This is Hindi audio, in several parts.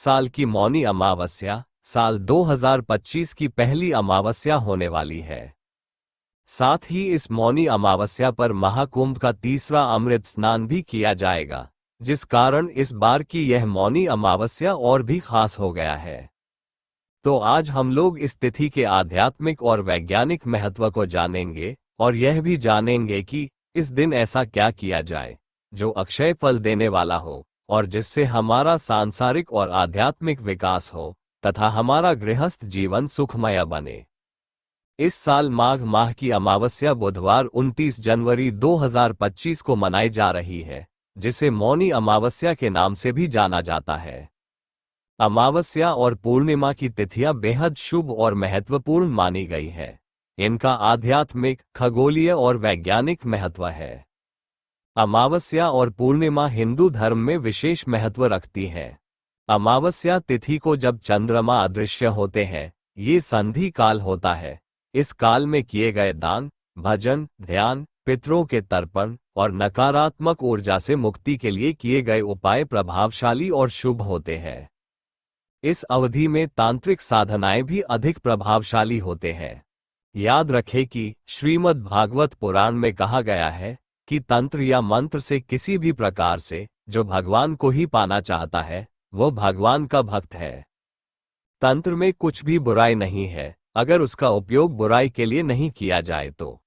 साल की मौनी अमावस्या साल 2025 की पहली अमावस्या होने वाली है। साथ ही इस मौनी अमावस्या पर महाकुंभ का तीसरा अमृत स्नान भी किया जाएगा, जिस कारण इस बार की यह मौनी अमावस्या और भी खास हो गया है। तो आज हम लोग इस तिथि के आध्यात्मिक और वैज्ञानिक महत्व को जानेंगे और यह भी जानेंगे कि इस दिन ऐसा क्या किया जाए जो अक्षय फल देने वाला हो और जिससे हमारा सांसारिक और आध्यात्मिक विकास हो तथा हमारा गृहस्थ जीवन सुखमय बने। इस साल माघ माह की अमावस्या बुधवार 29 जनवरी 2025 को मनाई जा रही है, जिसे मौनी अमावस्या के नाम से भी जाना जाता है। अमावस्या और पूर्णिमा की तिथियां बेहद शुभ और महत्वपूर्ण मानी गई है। इनका आध्यात्मिक, खगोलीय और वैज्ञानिक महत्व है। अमावस्या और पूर्णिमा हिंदू धर्म में विशेष महत्व रखती हैं। अमावस्या तिथि को जब चंद्रमा अदृश्य होते हैं, ये संधि काल होता है। इस काल में किए गए दान, भजन, ध्यान, पितरों के तर्पण और नकारात्मक ऊर्जा से मुक्ति के लिए किए गए उपाय प्रभावशाली और शुभ होते हैं। इस अवधि में तांत्रिक साधनाएं भी अधिक प्रभावशाली होते हैं। याद रखें कि श्रीमद् भागवत पुराण में कहा गया है कि तंत्र या मंत्र से किसी भी प्रकार से जो भगवान को ही पाना चाहता है, वो भगवान का भक्त है। तंत्र में कुछ भी बुराई नहीं है, अगर उसका उपयोग बुराई के लिए नहीं किया जाए तो।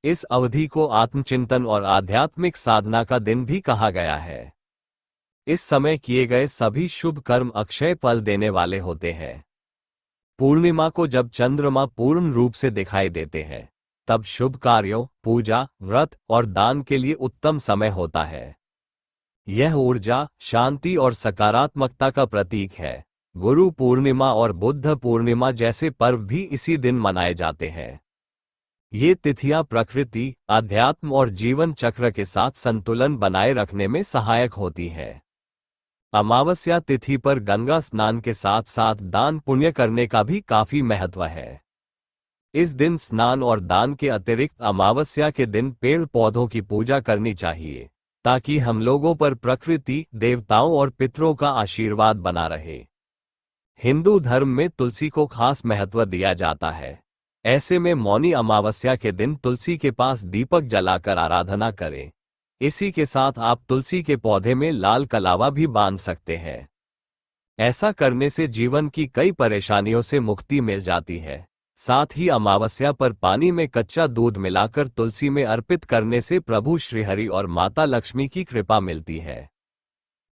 इस अवधि को आत्मचिंतन और आध्यात्मिक साधना का दिन भी कहा गया है। इस समय किए गए सभी शुभ कर्म अक्षय फल देने वाले होते हैं। पूर्णिमा को जब चंद्रमा पूर्ण रूप से दिखाई देते हैं, तब शुभ कार्यों, पूजा, व्रत और दान के लिए उत्तम समय होता है। यह ऊर्जा, शांति और सकारात्मकता का प्रतीक है। गुरु पूर्णिमा और बुद्ध पूर्णिमा जैसे पर्व भी इसी दिन मनाए जाते हैं। ये तिथियां प्रकृति, अध्यात्म और जीवन चक्र के साथ संतुलन बनाए रखने में सहायक होती हैं। अमावस्या तिथि पर गंगा स्नान के साथ साथ दान पुण्य करने का भी काफी महत्व है। इस दिन स्नान और दान के अतिरिक्त अमावस्या के दिन पेड़ पौधों की पूजा करनी चाहिए, ताकि हम लोगों पर प्रकृति, देवताओं और पितरों का आशीर्वाद बना रहे। हिंदू धर्म में तुलसी को खास महत्व दिया जाता है। ऐसे में मौनी अमावस्या के दिन तुलसी के पास दीपक जलाकर आराधना करें। इसी के साथ आप तुलसी के पौधे में लाल कलावा भी बांध सकते हैं। ऐसा करने से जीवन की कई परेशानियों से मुक्ति मिल जाती है। साथ ही अमावस्या पर पानी में कच्चा दूध मिलाकर तुलसी में अर्पित करने से प्रभु श्रीहरि और माता लक्ष्मी की कृपा मिलती है।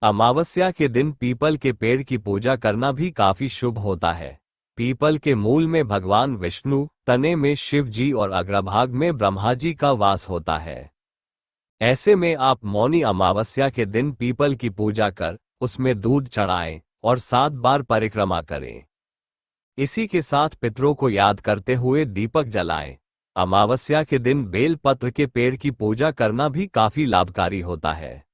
अमावस्या के दिन पीपल के पेड़ की पूजा करना भी काफी शुभ होता है। पीपल के मूल में भगवान विष्णु, तने में शिव जी और अग्रभाग में ब्रह्मा जी का वास होता है। ऐसे में आप मौनी अमावस्या के दिन पीपल की पूजा कर उसमें दूध चढ़ाएं और 7 बार परिक्रमा करें। इसी के साथ पितरों को याद करते हुए दीपक जलाएं। अमावस्या के दिन बेल पत्र के पेड़ की पूजा करना भी काफी लाभकारी होता है।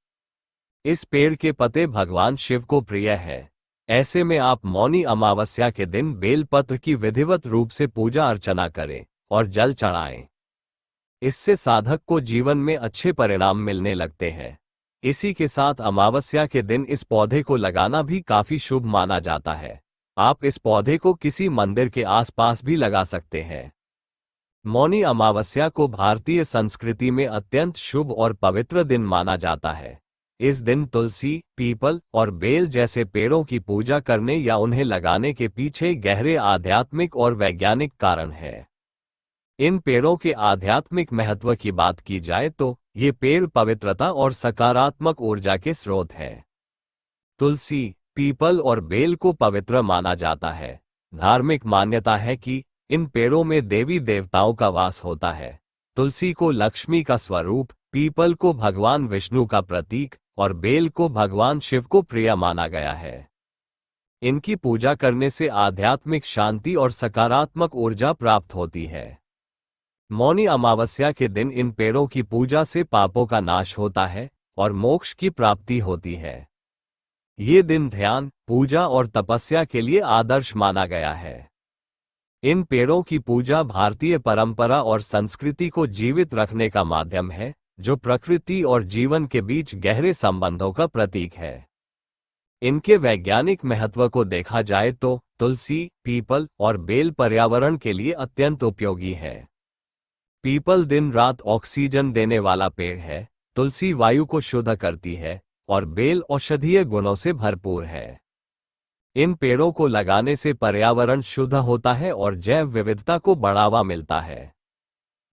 इस पेड़ के पत्ते भगवान शिव को प्रिय है। ऐसे में आप मौनी अमावस्या के दिन बेल पत्र की विधिवत रूप से पूजा अर्चना करें और जल चढ़ाएं। इससे साधक को जीवन में अच्छे परिणाम मिलने लगते हैं। इसी के साथ अमावस्या के दिन इस पौधे को लगाना भी काफी शुभ माना जाता है। आप इस पौधे को किसी मंदिर के आसपास भी लगा सकते हैं। मौनी अमावस्या को भारतीय संस्कृति में अत्यंत शुभ और पवित्र दिन माना जाता है। इस दिन तुलसी, पीपल और बेल जैसे पेड़ों की पूजा करने या उन्हें लगाने के पीछे गहरे आध्यात्मिक और वैज्ञानिक कारण है। इन पेड़ों के आध्यात्मिक महत्व की बात की जाए तो ये पेड़ पवित्रता और सकारात्मक ऊर्जा के स्रोत हैं। तुलसी, पीपल और बेल को पवित्र माना जाता है। धार्मिक मान्यता है कि इन पेड़ों में देवी देवताओं का वास होता है। तुलसी को लक्ष्मी का स्वरूप, पीपल को भगवान विष्णु का प्रतीक और बेल को भगवान शिव को प्रिय माना गया है। इनकी पूजा करने से आध्यात्मिक शांति और सकारात्मक ऊर्जा प्राप्त होती है। मौनी अमावस्या के दिन इन पेड़ों की पूजा से पापों का नाश होता है और मोक्ष की प्राप्ति होती है। ये दिन ध्यान, पूजा और तपस्या के लिए आदर्श माना गया है। इन पेड़ों की पूजा भारतीय परंपरा और संस्कृति को जीवित रखने का माध्यम है, जो प्रकृति और जीवन के बीच गहरे संबंधों का प्रतीक है। इनके वैज्ञानिक महत्व को देखा जाए तो तुलसी, पीपल और बेल पर्यावरण के लिए अत्यंत उपयोगी है। पीपल दिन रात ऑक्सीजन देने वाला पेड़ है, तुलसी वायु को शुद्ध करती है और बेल औषधीय गुणों से भरपूर है। इन पेड़ों को लगाने से पर्यावरण शुद्ध होता है और जैव विविधता को बढ़ावा मिलता है।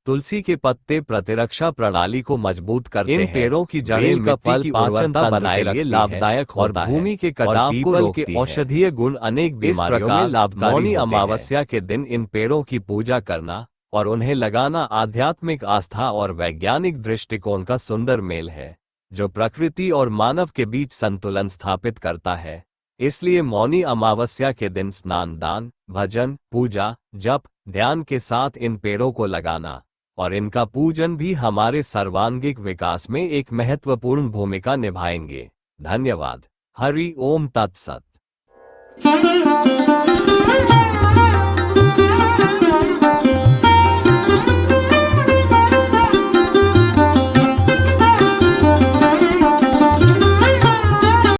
तुलसी के पत्ते प्रतिरक्षा प्रणाली को मजबूत करते हैं। इन पेड़ों की जड़ें का फल पाचन तंत्र बनाए रखती है, लाभदायक होता है और भूमि के कटाव को रोकती है। औषधीय गुण अनेक बीमारियों में लाभकारी होते हैं। मौनी अमावस्या के दिन इन पेड़ों की पूजा करना और उन्हें लगाना आध्यात्मिक आस्था और वैज्ञानिक दृष्टिकोण का सुंदर मेल है, जो प्रकृति और मानव के बीच संतुलन स्थापित करता है। इसलिए मौनी अमावस्या के दिन स्नान, दान, भजन, पूजा, जप, ध्यान के साथ इन पेड़ों को लगाना और इनका पूजन भी हमारे सर्वांगीण विकास में एक महत्वपूर्ण भूमिका निभाएंगे। धन्यवाद। हरि ओम तत्सत।